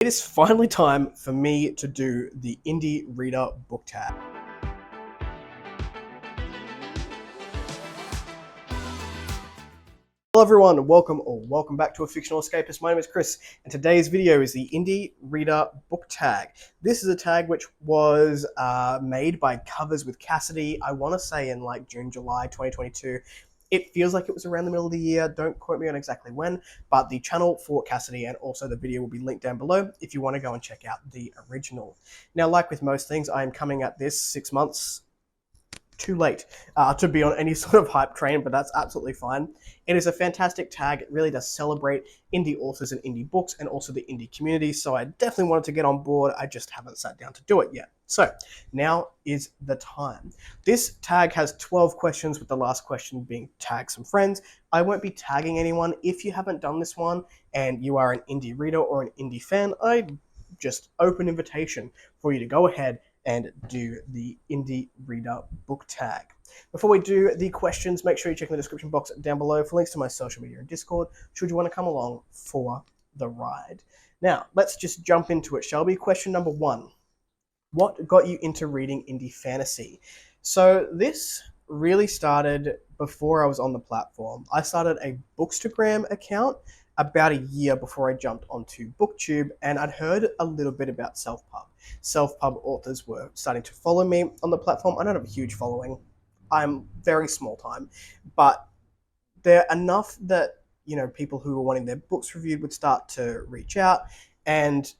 It is finally time for me to do the indie reader book tag. Hello everyone, welcome back to A Fictional Escapist. My name is Chris, and today's video is the indie reader book tag. This is a tag which was made by Covers with Cassidy, I want to say in like June, July 2022. It feels like it was around the middle of the year, don't quote me on exactly when, but the channel for Cassidy and also the video will be linked down below if you want to go and check out the original. Now, like with most things, I am coming at this 6 months too late to be on any sort of hype train, but that's absolutely fine. It is a fantastic tag. It really does celebrate indie authors and indie books and also the indie community, so I definitely wanted to get on board. I just haven't sat down to do it yet. So now is the time. This tag has 12 questions, with the last question being tag some friends. I won't be tagging anyone. If you haven't done this one and you are an indie reader or an indie fan, I just open invitation for you to go ahead and do the indie reader book tag. Before we do the questions, make sure you check in the description box down below for links to my social media and Discord, should you want to come along for the ride. Now, let's just jump into it, shall we? Question number 1. What got you into reading indie fantasy? So this really started before I was on the platform. I started a Bookstagram account about a year before I jumped onto BookTube, and I'd heard a little bit about Self-Pub. Self-Pub authors were starting to follow me on the platform. I don't have a huge following. I'm very small time, but they're enough that, you know, people who were wanting their books reviewed would start to reach out. And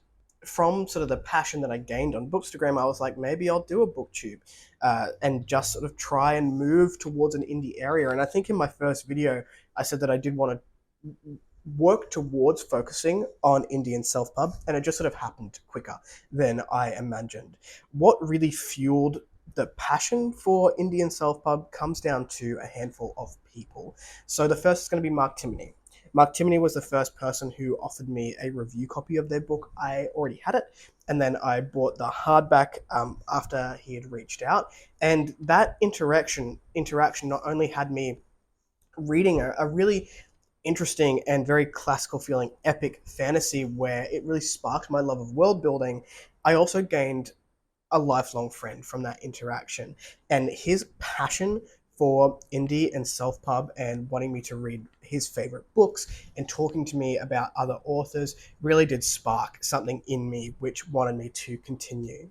from sort of the passion that I gained on Bookstagram, I was like, maybe I'll do a BookTube and just sort of try and move towards an indie area. And I think in my first video, I said that I did want to work towards focusing on indie and self-pub, and it just sort of happened quicker than I imagined. What really fueled the passion for indie and self-pub comes down to a handful of people. So the first is going to be Mark Timoney. Mark Timoney was the first person who offered me a review copy of their book. I already had it, and then I bought the hardback after he had reached out. And that interaction not only had me reading a really interesting and very classical feeling epic fantasy where it really sparked my love of world building, I also gained a lifelong friend from that interaction. And his passion for indie and self-pub and wanting me to read his favorite books and talking to me about other authors really did spark something in me which wanted me to continue.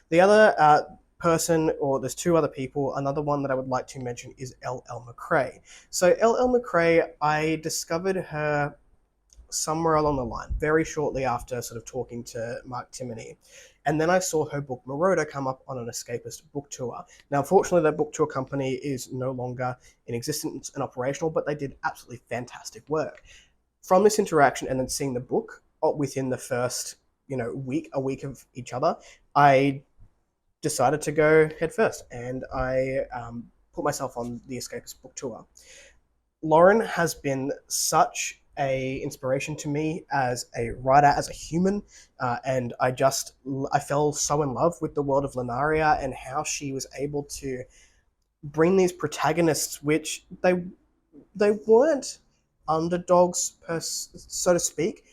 The other person, or there's two other people, another one that I would like to mention is L.L. McRae. So L.L. McRae, I discovered her somewhere along the line, very shortly after sort of talking to Mark Timoney. And then I saw her book Marauder come up on an Escapist book tour. Now, unfortunately, that book tour company is no longer in existence and operational, but they did absolutely fantastic work. From this interaction and then seeing the book within the first, week of each other, I decided to go head first, and I put myself on the Escapist book tour. Lauren has been such a inspiration to me as a writer, as a human, and I fell so in love with the world of Lunaria and how she was able to bring these protagonists, which they weren't underdogs, so to speak,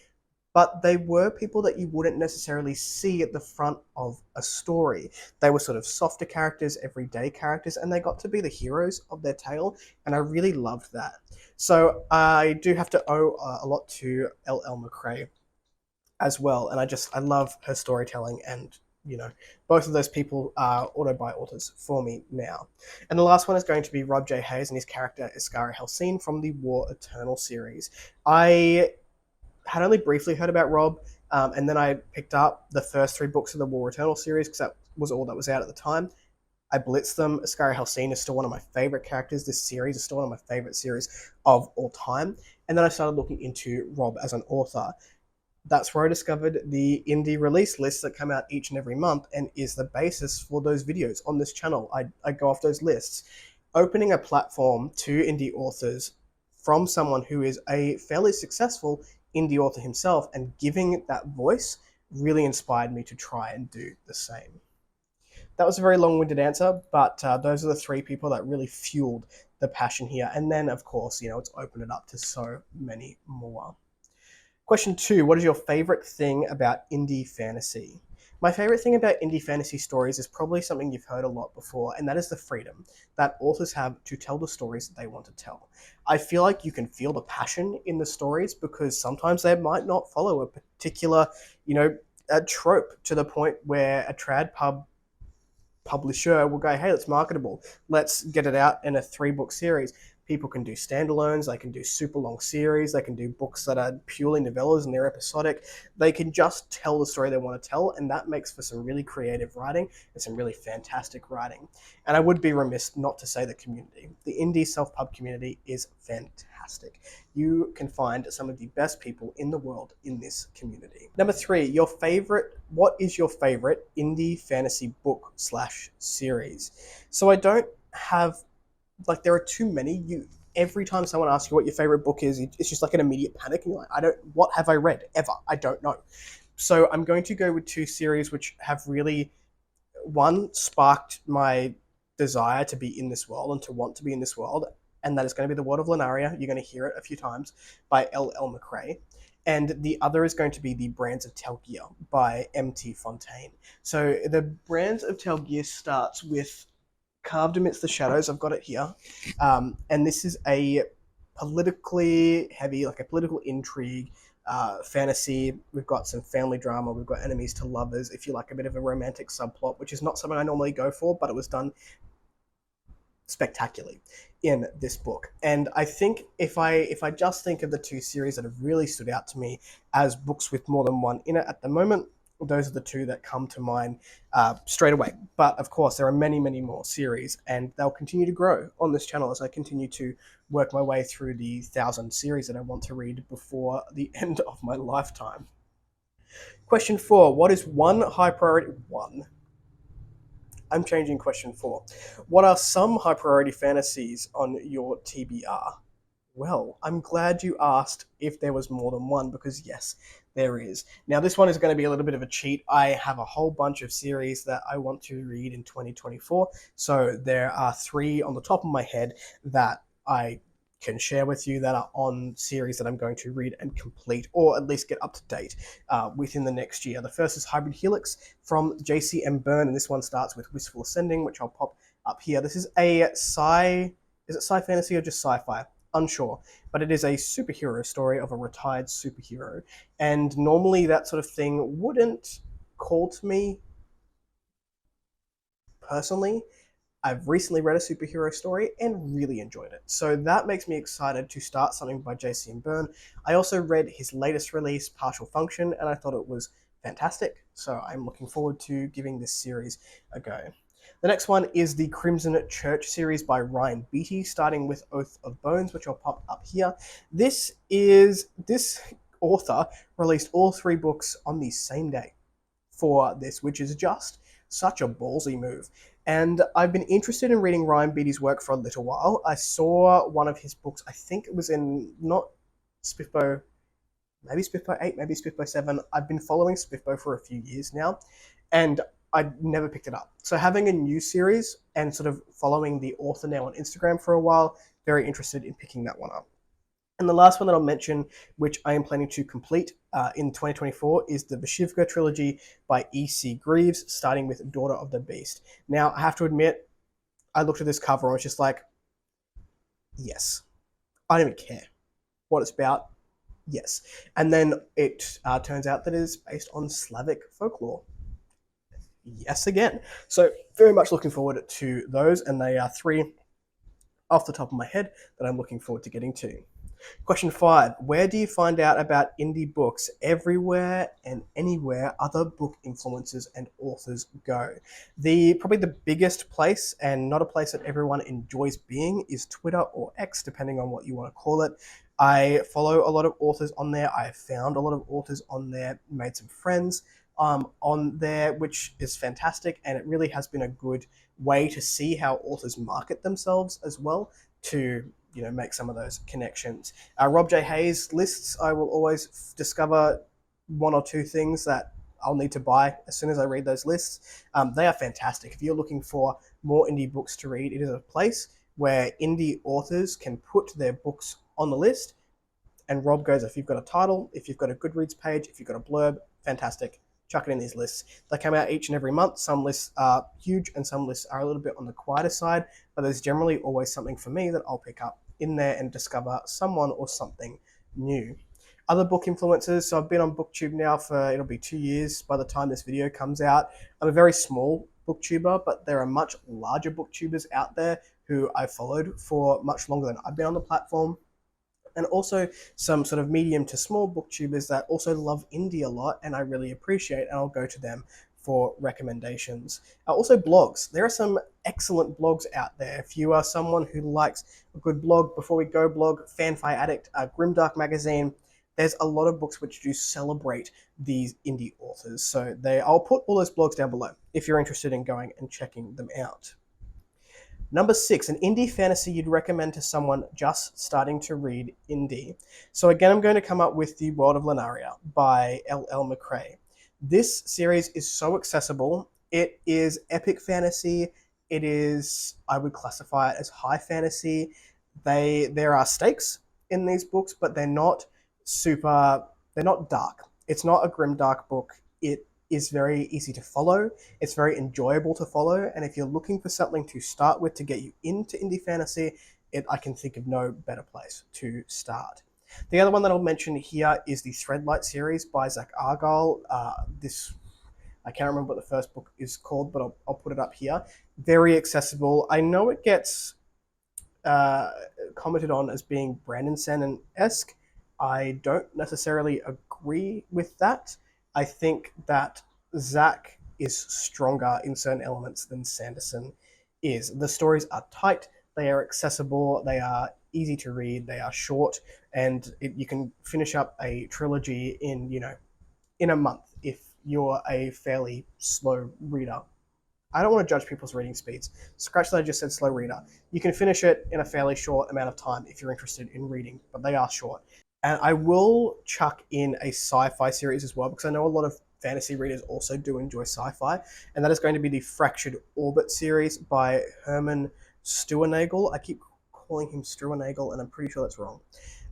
but they were people that you wouldn't necessarily see at the front of a story. They were sort of softer characters, everyday characters, and they got to be the heroes of their tale, and I really loved that. So I do have to owe a lot to L.L. McRae as well, and I love her storytelling, and both of those people are auto-buy authors for me now. And the last one is going to be Rob J. Hayes and his character Iskara Helsine from the War Eternal series. I had only briefly heard about Rob, and then I picked up the first 3 books of the War Eternal series because that was all that was out at the time. I blitzed them. Iskara Helsine is still one of my favorite characters. This series is still one of my favorite series of all time. And then I started looking into Rob as an author. That's where I discovered the indie release lists that come out each and every month and is the basis for those videos on this channel. I go off those lists. Opening a platform to indie authors from someone who is a fairly successful indie author himself and giving that voice really inspired me to try and do the same. That was a very long-winded answer, but those are the 3 people that really fueled the passion here. And then, of course, it's opened it up to so many more. Question 2, what is your favorite thing about indie fantasy? My favorite thing about indie fantasy stories is probably something you've heard a lot before, and that is the freedom that authors have to tell the stories that they want to tell. I feel like you can feel the passion in the stories because sometimes they might not follow a particular, a trope to the point where a trad publisher will go, hey, it's marketable. Let's get it out in a 3-book series. People can do standalones, they can do super long series, they can do books that are purely novellas and they're episodic. They can just tell the story they want to tell, and that makes for some really creative writing and some really fantastic writing. And I would be remiss not to say the community. The indie self-pub community is fantastic. You can find some of the best people in the world in this community. Number 3, what is your favorite indie fantasy book / series? So I don't have, there are too many. Every time someone asks you what your favorite book is, it's just like an immediate panic, and you're like, what have I read ever? I don't know. So I'm going to go with 2 series which have really, one, sparked my desire to be in this world and to want to be in this world, and that is going to be The World of Lunaria. You're going to hear it a few times, by L.L. McRae. And the other is going to be The Brands of Telgear by M.T. Fontaine. So The Brands of Telgear starts with Carved Amidst the Shadows. I've got it here. And this is a politically heavy, like a political intrigue, fantasy. We've got some family drama. We've got enemies to lovers, if you like a bit of a romantic subplot, which is not something I normally go for, but it was done spectacularly in this book. And I think if I just think of the 2 series that have really stood out to me as books with more than one in it at the moment, those are the 2 that come to mind straight away. But of course, there are many, many more series, and they'll continue to grow on this channel as I continue to work my way through the 1,000 series that I want to read before the end of my lifetime. Question 4, what is one high priority... I'm changing question 4. What are some high priority fantasies on your TBR? Well, I'm glad you asked if there was more than one, because yes, there is. Now, this one is going to be a little bit of a cheat. I have a whole bunch of series that I want to read in 2024. So there are 3 on the top of my head that I can share with you that are on series that I'm going to read and complete, or at least get up to date within the next year. The first is Hybrid Helix from JCM Byrne, and this one starts with Wistful Ascending, which I'll pop up here. This is a is it sci fantasy or just sci-fi? Unsure, but it is a superhero story of a retired superhero, and normally that sort of thing wouldn't call to me personally. I've recently read a superhero story and really enjoyed it, so that makes me excited to start something by JCM Byrne. I also read his latest release, Partial Function, and I thought it was fantastic, so I'm looking forward to giving this series a go. The next one is the Crimson Church series by Ryan Beatty, starting with Oath of Bones, which I'll pop up here. This author released all 3 books on the same day for this, which is just such a ballsy move. And I've been interested in reading Ryan Beatty's work for a little while. I saw one of his books, I think it was in, not Spiffbo, maybe Spiffbo 8, maybe Spiffbo 7. I've been following Spiffbo for a few years now, and I never picked it up. So having a new series and sort of following the author now on Instagram for a while, very interested in picking that one up. And the last one that I'll mention, which I am planning to complete in 2024, is the Vashivka trilogy by E.C. Greaves, starting with Daughter of the Beast. Now, I have to admit, I looked at this cover and was just like, yes. I don't even care what it's about. Yes. And then it turns out that it is based on Slavic folklore. Yes, again. So very much looking forward to those, and they are 3 off the top of my head that I'm looking forward to getting to. Question 5, where do you find out about indie books? Everywhere and anywhere other book influencers and authors go. Probably the biggest place, and not a place that everyone enjoys being, is Twitter or X, depending on what you want to call it. I follow a lot of authors on there. I have found a lot of authors on there, made some friends on there, which is fantastic, and it really has been a good way to see how authors market themselves as well, to make some of those connections. Rob J. Hayes lists, I will always discover 1 or 2 things that I'll need to buy as soon as I read those lists. They are fantastic. If you're looking for more indie books to read, it is a place where indie authors can put their books on the list And Rob goes, if you've got a title, if you've got a Goodreads page, if you've got a blurb, fantastic. Chuck it in these lists. They come out each and every month. Some lists are huge and some lists are a little bit on the quieter side, but there's generally always something for me that I'll pick up in there and discover someone or something new. Other book influencers, so I've been on BookTube now for, it'll be 2 years by the time this video comes out. I'm a very small booktuber, but there are much larger booktubers out there who I've followed for much longer than I've been on the platform. And also some sort of medium to small booktubers that also love indie a lot and I really appreciate, and I'll go to them for recommendations. Also blogs. There are some excellent blogs out there. If you are someone who likes a good blog, Before We Go blog, Fanfire Addict, Grimdark magazine, there's a lot of books which do celebrate these indie authors. So I'll put all those blogs down below if you're interested in going and checking them out. Number 6, an indie fantasy you'd recommend to someone just starting to read indie. So again, I'm going to come up with The World of Lunaria by L.L. McRae. This series is so accessible. It is epic fantasy. It is, I would classify it as high fantasy. There are stakes in these books, but they're not dark. It's not a grim dark book. It is very easy to follow. It's very enjoyable to follow. And if you're looking for something to start with to get you into indie fantasy, I can think of no better place to start. The other one that I'll mention here is the Threadlight series by Zach Argyle. I can't remember what the first book is called, but I'll put it up here. Very accessible. I know it gets commented on as being Brandon Sanderson-esque. I don't necessarily agree with that. I think that Zach is stronger in certain elements than Sanderson is. The stories are tight, they are accessible, they are easy to read, they are short, and you can finish up a trilogy in a month if you're a fairly slow reader. I don't want to judge people's reading speeds. Scratch that I just said slow reader. You can finish it in a fairly short amount of time if you're interested in reading, but they are short. And I will chuck in a sci-fi series as well, because I know a lot of fantasy readers also do enjoy sci-fi, and that is going to be the Fractured Orbit series by Herman Stuernagel. I keep calling him Struernagel, and I'm pretty sure that's wrong.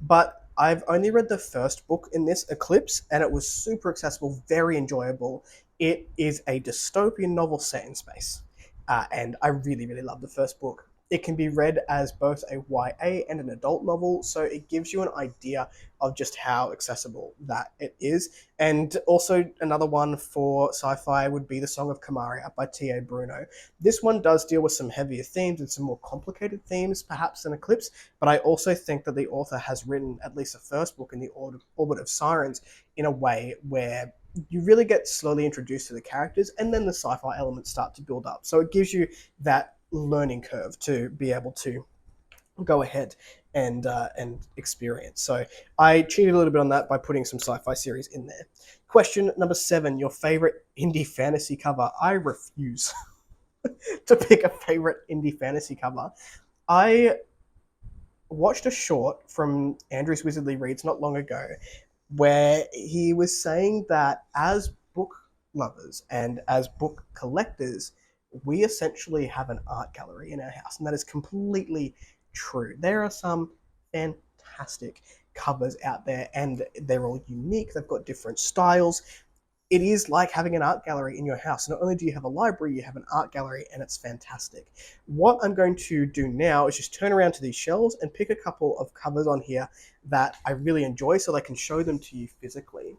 But I've only read the first book in this, Eclipse, and it was super accessible, very enjoyable. It is a dystopian novel set in space, and I really, really love the first book. It can be read as both a YA and an adult novel, so it gives you an idea of just how accessible that it is. And also another one for sci-fi would be The Song of Kamaria by T.A. Bruno. This one does deal with some heavier themes and some more complicated themes, perhaps, than Eclipse, but I also think that the author has written at least the first book in the Orbit of Sirens in a way where you really get slowly introduced to the characters, and then the sci-fi elements start to build up. So it gives you that learning curve to be able to go ahead and experience. So I cheated a little bit on that by putting some sci-fi series in there. Question number 7, your favorite indie fantasy cover. I refuse to pick a favorite indie fantasy cover. I watched a short from Andrew's Wizardly Reads not long ago where he was saying that as book lovers and as book collectors, we essentially have an art gallery in our house, and that is completely true. There are some fantastic covers out there, and they're all unique. They've got different styles. It is like having an art gallery in your house. Not only do you have a library, you have an art gallery, and it's fantastic. What I'm going to do now is just turn around to these shelves and pick a couple of covers on here that I really enjoy so I can show them to you physically.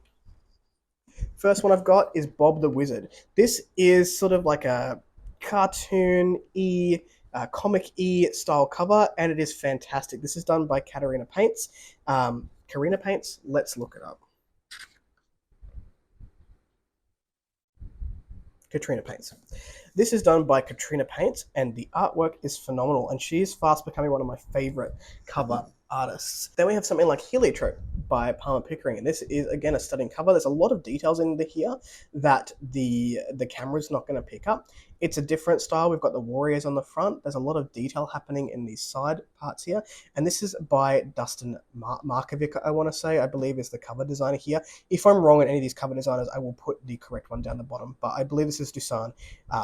First one I've got is Bob the Wizard. This is sort of like a cartoon-y, comic-y style cover, and it is fantastic. This is done by Katarina Paints. Karina Paints, let's look it up. Katrina Paints. This is done by Katrina Paints, and the artwork is phenomenal, and she is fast becoming one of my favorite cover artists. Then we have something like Heliotrope by Palmer Pickering, and this is again a stunning cover. There's a lot of details in here that the camera's not going to pick up. It's a different style. We've got the warriors on the front. There's a lot of detail happening in these side parts here, and this is by Dustin Markovic, I want to say, I believe is the cover designer here. If I'm wrong on any of these cover designers, I will put the correct one down the bottom, but I believe this is Dusan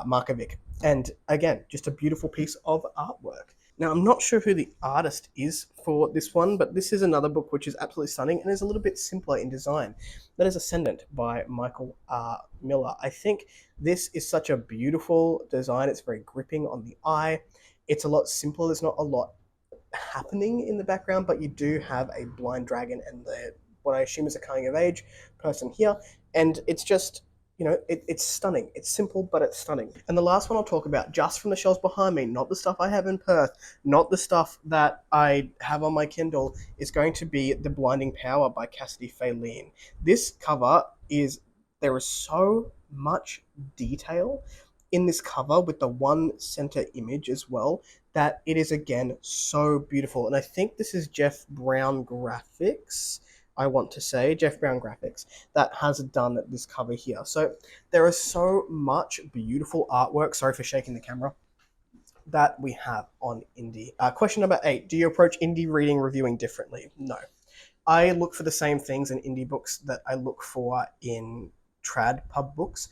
Markovic, and again, just a beautiful piece of artwork. Now, I'm not sure who the artist is for this one, but this is another book which is absolutely stunning and is a little bit simpler in design. That is Ascendant by Michael R. Miller. I think this is such a beautiful design. It's very gripping on the eye. It's a lot simpler. There's not a lot happening in the background, but you do have a blind dragon and the what I assume is a coming of age person here, and it's just it's stunning. It's simple, but it's stunning. And the last one I'll talk about, just from the shelves behind me, not the stuff I have in Perth, not the stuff that I have on my Kindle, is going to be The Blinding Power by Cassidy Faylene. This cover is there is so much detail in this cover with the one center image as well that it is again so beautiful. And I think this is Jeff Brown Graphics. I want to say Jeff Brown Graphics that has done this cover here. So there is so much beautiful artwork. Sorry for shaking the camera. That we have on indie. Question number 8. Do you approach indie reading reviewing differently? No. I look for the same things in indie books that I look for in trad pub books.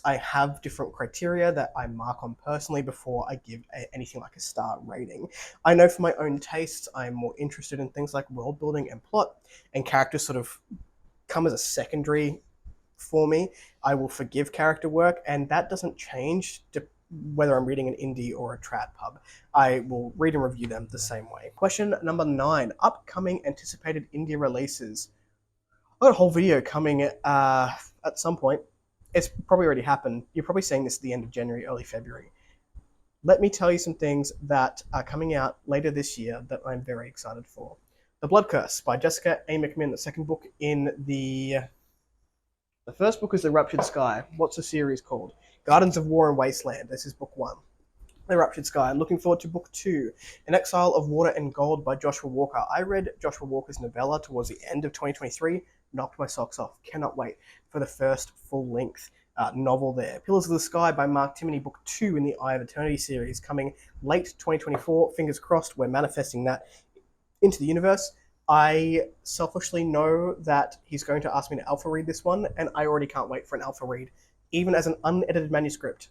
I have different criteria that I mark on personally before I give anything like a star rating. I know for my own tastes, I'm more interested in things like world building and plot, and characters sort of come as a secondary for me. I will forgive character work, and that doesn't change whether I'm reading an indie or a trad pub. I will read and review them the same way. Question number 9. Upcoming anticipated indie releases. I got a whole video coming at some point. It's probably already happened. You're probably seeing this at the end of January, early February. Let me tell you some things that are coming out later this year that I'm very excited for. The Blood Curse by Jessica A. McMinn, the second book in the first book is The Ruptured Sky. What's the series called? Gardens of War and Wasteland. This is book 1. The Ruptured Sky. I'm looking forward to book 2, An Exile of Water and Gold by Joshua Walker. I read Joshua Walker's novella towards the end of 2023, knocked my socks off. Cannot wait for the first full-length novel there. Pillars of the Sky by Mark Timoney, book 2 in the Eye of Eternity series, coming late 2024. Fingers crossed, we're manifesting that into the universe. I selfishly know that he's going to ask me to alpha read this one, and I already can't wait for an alpha read. Even as an unedited manuscript,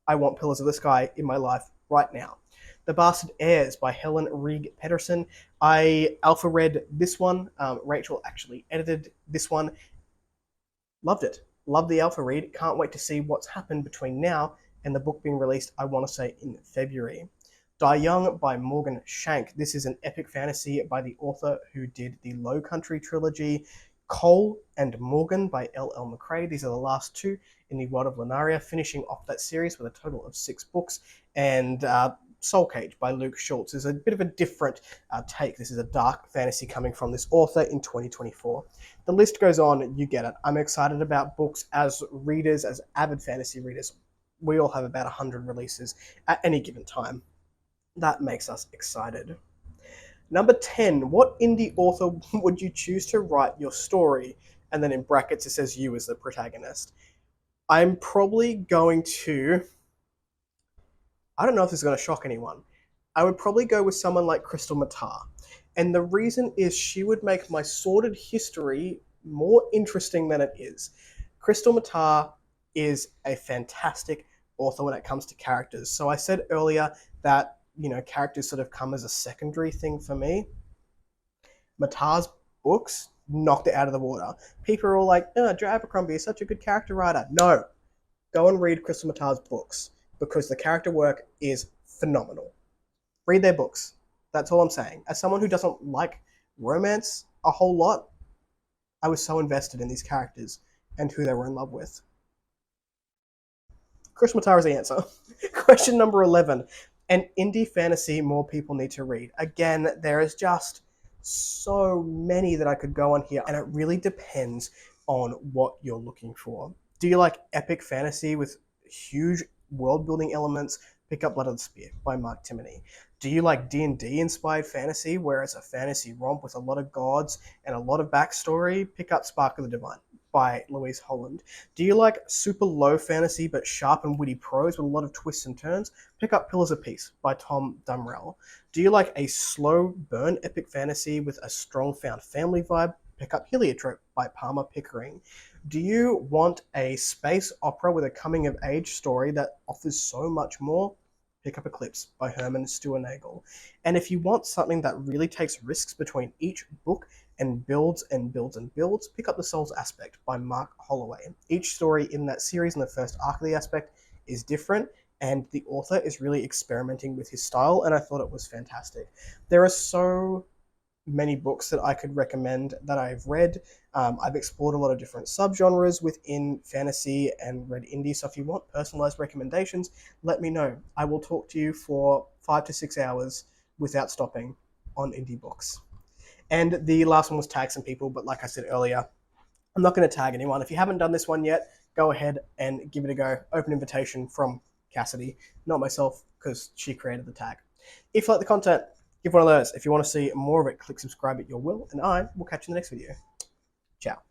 I want Pillars of the Sky in my life right now. The Bastard Heirs by Helen Reig Pedersen. I alpha read this one. Rachel actually edited this one. Loved it. Loved the alpha read. Can't wait to see what's happened between now and the book being released, I want to say, in February. Die Young by Morgan Shank. This is an epic fantasy by the author who did the Low Country trilogy. Cole and Morgan by L.L. McRae. These are the last 2 in the world of Lunaria, finishing off that series with a total of 6 books. And Soul Cage by Luke Schultz is a bit of a different take. This is a dark fantasy coming from this author in 2024. The list goes on, you get it. I'm excited about books as readers, as avid fantasy readers. We all have about 100 releases at any given time. That makes us excited. Number 10, what indie author would you choose to write your story? And then in brackets it says you as the protagonist. I'm probably going to... I don't know if this is going to shock anyone. I would probably go with someone like Crystal Matar. And the reason is she would make my sordid history more interesting than it is. Crystal Matar is a fantastic author when it comes to characters. So I said earlier that characters sort of come as a secondary thing for me. Matar's books knocked it out of the water. People are all like, Joe Abercrombie is such a good character writer. No, go and read Crystal Matar's books because the character work is phenomenal. Read their books. That's all I'm saying. As someone who doesn't like romance a whole lot, I was so invested in these characters and who they were in love with. Crystal Matar is the answer. Question number 11. An indie fantasy more people need to read. Again, there is just so many that I could go on here, and it really depends on what you're looking for. Do you like epic fantasy with huge world-building elements? Pick up Blood of the Spear by Mark Timoney. Do you like D&D inspired fantasy, where it's a fantasy romp with a lot of gods and a lot of backstory? Pick up Spark of the Divine by Louise Holland. Do you like super low fantasy but sharp and witty prose with a lot of twists and turns? Pick up Pillars of Peace by Tom Dumrell. Do you like a slow burn epic fantasy with a strong found family vibe? Pick up Heliotrope by Palmer Pickering. Do you want a space opera with a coming of age story that offers so much more? pick up Eclipse by Herman Stuernagel. And if you want something that really takes risks between each book and builds and builds and builds, pick up The Soul's Aspect by Mark Holloway. Each story in that series, in the first arc of the Aspect, is different, and the author is really experimenting with his style, and I thought it was fantastic. There are so many books that I could recommend that I've read. I've explored a lot of different subgenres within fantasy and read indie, so if you want personalized recommendations, let me know. I will talk to you for 5 to 6 hours without stopping on indie books. And the last one was tag some people, but like I said earlier, I'm not going to tag anyone. If you haven't done this one yet, go ahead and give it a go. Open invitation from Cassidy, not myself, because she created the tag. If you like the content, give one of those. If you want to see more of it, click subscribe at your will, and I will catch you in the next video. Ciao.